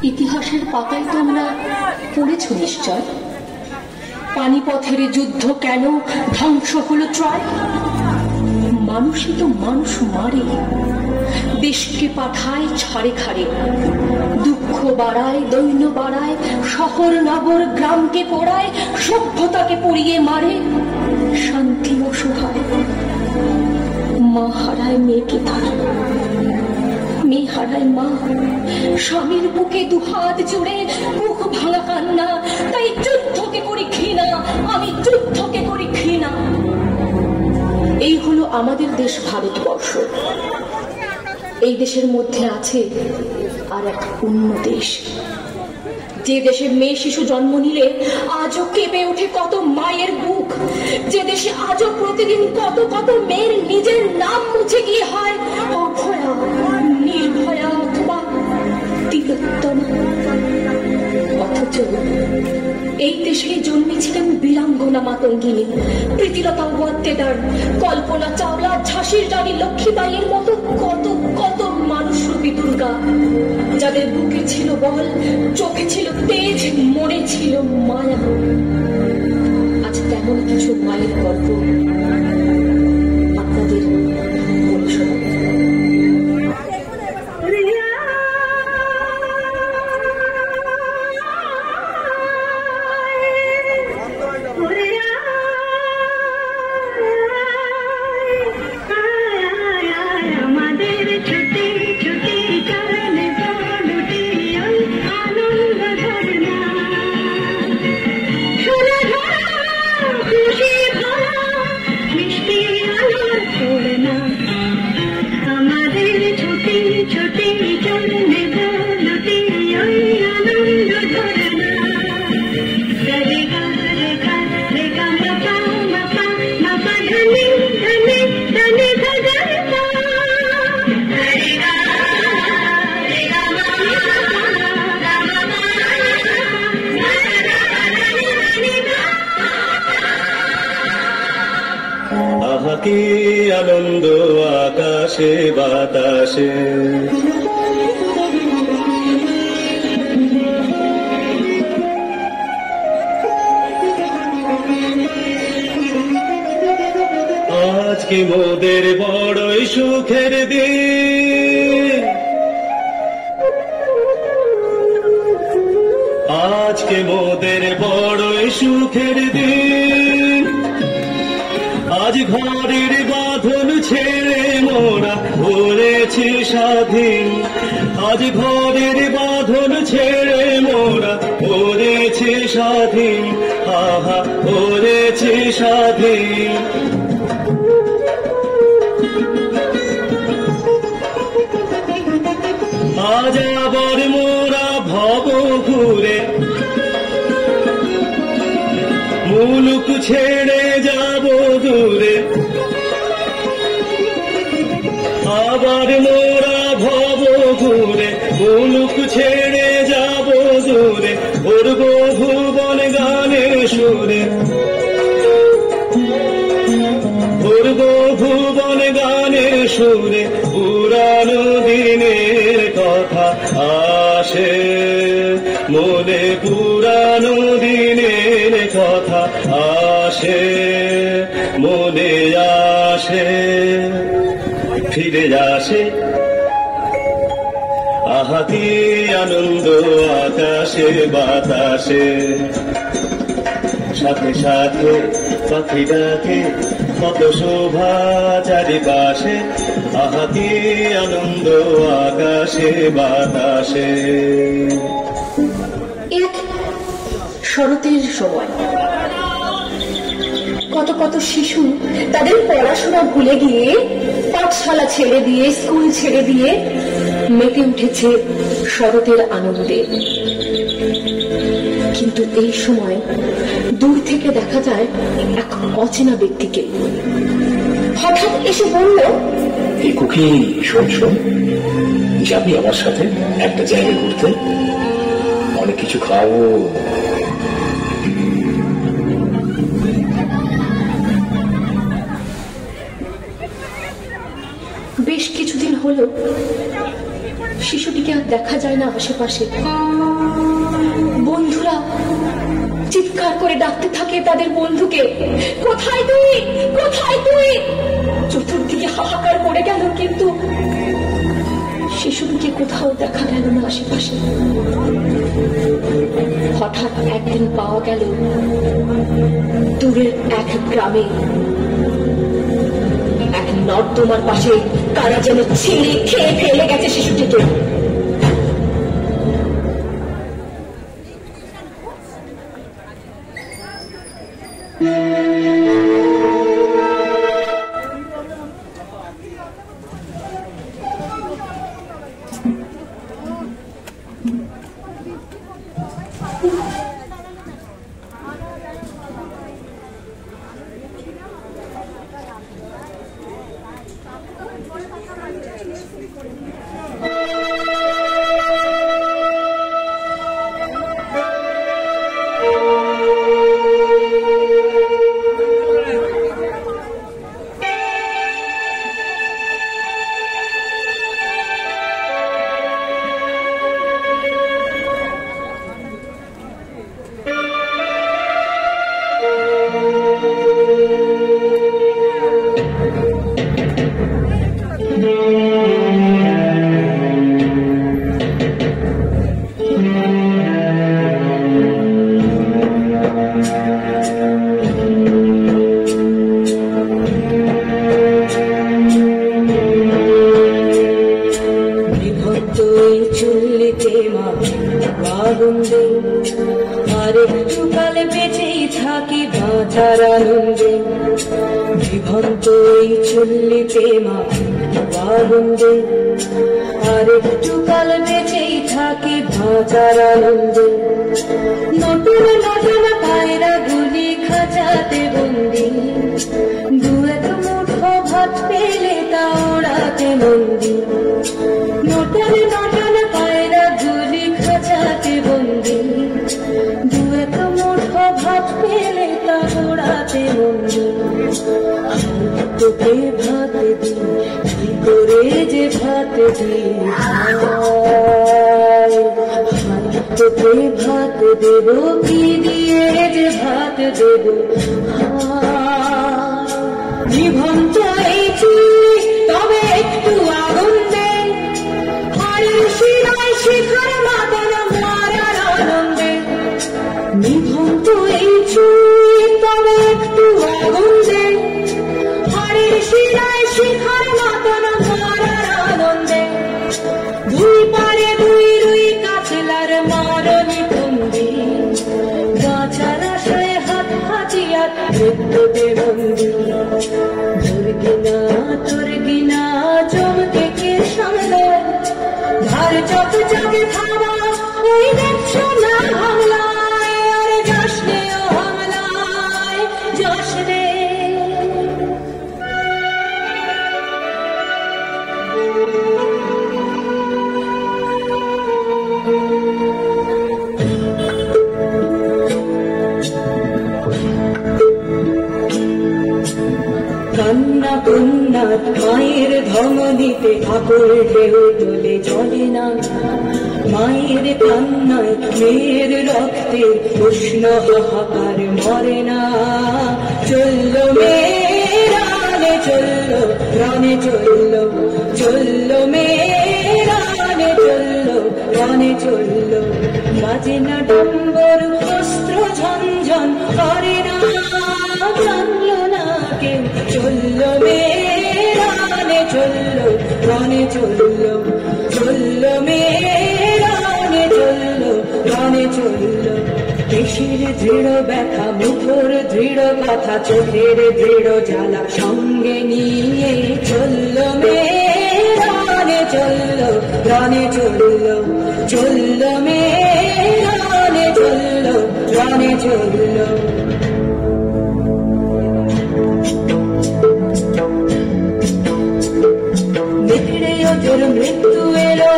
ইতিহাসের পাতায় তোমরা পড়েছ নিশ্চয়, পানিপথের যুদ্ধ কেন ধ্বংস হলো ট্রয়। মানুষই তো মানুষ মারে, দেশকে পাঠায় ছাড়ে খাড়ে, দুঃখ বাড়ায় দৈন্য বাড়ায়, শহর নগর গ্রামকে পোড়ায়, সভ্যতাকে পুড়িয়ে মারে, শান্তি অসহায়। মা হারায় মেয়েকে তার, মেয়ে হারায় মা, স্বামীর বুকে দুহাত জুড়ে মুখ ভাঙা কান্না। তাই যুদ্ধকে করি ঘৃণা, আমি যুদ্ধকে করি ঘৃণা। এই হলো আমাদের দেশ ভারতবর্ষ। এই দেশের মধ্যে আছে আর এক অন্য দেশ, যে দেশে মেয়ে শিশু জন্ম নিলে আজও কেঁপে ওঠে কত মায়ের বুক, যে দেশে আজও প্রতিদিন কত কত মেয়ের নিজের নাম মুছে গিয়ে হয় অভয়া, নির্ভয়া অথবা তিলোত্তমা। অথচ এই দেশে জন্মেছিলেন বীরাঙ্গনা মাতঙ্গিনী, প্রীতিলতা ওয়াদ্দেদার, কল্পনা চাওলা, ঝাঁসির রানী লক্ষ্মীবাইয়ের মতো কত কত মানুষরূপী দুর্গা, যাদের বুকে ছিল বল, চোখে ছিল তেজ, মনে ছিল মায়া। আজ তেমন কিছু মায়ের গল্প আপনাদের বলে শোনাব। কি আনন্দ আকাশে বাতাসে, আজকে মোদের বড়ই সুখের দিন, আজকে মোদের বড়ই সুখের দিন। আজ ঘরের বাঁধন ছেড়ে মোরা হয়েছি স্বাধীন, আজ ঘরের বাঁধন ছেড়ে মোরা হয়েছি স্বাধীন, আহা হয়েছি স্বাধীন। আজ আবার মোরা ভব ঘুরে মুলুক ছেড়ে যাব দূরে, আবার মোরা ভব ঘুরে মুলুক ছেড়ে যাব দূরে, উড়ব ভুবন গানের সুরে, উড়ব ভুবন গানের সুরে। পুরানো দিনের কথা আসে মনে, পুরানো দিনের কথা আসে মনে, আসে ফিরে আসে। আহা কি আনন্দ আকাশে বাতাসে, সাথে সাথে পাখি ডাকে কত শোভা চারিপাশে, আহা কি আনন্দ আকাশে বাতাসে। শরতের সময় কত কত শিশু তাদের পড়াশোনা ভুলে গিয়ে, পাঠশালা ছেড়ে দিয়ে, স্কুল ছেড়ে দিয়ে মেতে উঠেছে শরতের আনন্দে। কিন্তু এই সময় দূর থেকে দেখা যায় এক অচেনা ব্যক্তিকে। হঠাৎ এসে বলল, এই কুকি শোন শোন, যাবি আমার সাথে একটা জায়গায় ঘুরতে, অনেক কিছু খাওয়াবো। বেশ কিছুদিন হলো শিশুটিকে আর দেখা যায় না আশেপাশে। বন্ধুরা চিৎকার করে ডাকতে থাকে তাদের বন্ধুকে, কোথায় তুই, কোথায় তুই। চতুর্দিকে হাহাকার পড়ে গেল, কিন্তু শিশুটিকে কোথাও দেখা গেল না আশেপাশে। হঠাৎ একদিন পাওয়া গেল দূরের এক গ্রামে এক নর্দমার পাশে কারা যেন ছিঁড়ে খেয়ে ফেলে গেছে শিশুটিকে। মায়ের ধমনীতে আকুল ঢেউ তোলে জলে না, মায়ের কান্নায় মেয়ের রক্তের উষ্ণ হাহাকার মরে না। চলল মেয়েরানে চলল রানে চলল, চলল মেয়েরানে চলল রানে চলল। বাজে না ডম্বর অস্ত্র ঝনঝন করে না, জানলো না কেউ। চলল মেয়েরানে চলল রানে চলল, চলল মেয়েরানে চলল রানে চলল। দেশের দৃঢ় ব্যথা মুখর দৃঢ় কথা চোখের দৃঢ় জ্বালা সঙ্গে নিয়ে চলল মেয়েরানে চলল রানে চলল, চলল মেয়েরানে চলল রানে চলল। মৃত্যু এলো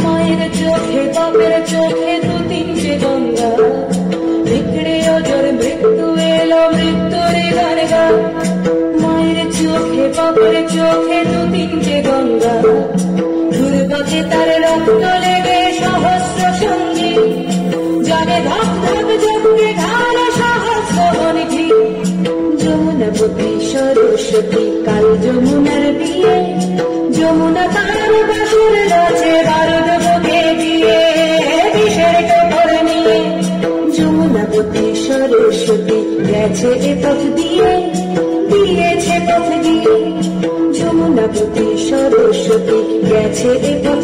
মায়ের চোখে বাপের চোখে দু তিনটে গঙ্গা। বিগড়ে অজর মৃত্যু এলো মৃত্যুর গানগা, মায়ের চোখে বাপের চোখে দু তিনটে গঙ্গা। তার রক্ত লেগে সহস্র সঙ্গী জাগে ধক ধক জমকে ঢালে সহস্র অনিধি যমুনাবতী সরস্বতী কাল যমুনার বিয়ে যমুনা তার বাসুর নাচে বারুদ বুকে দিয়ে বিষের টোপর নিয়ে যমুনাবতী সরস্বতী গেছে এ পথ দিয়ে দিয়েছে পথ দিয়ে যমুনাবতী সরস্বতী গেছে এ পথ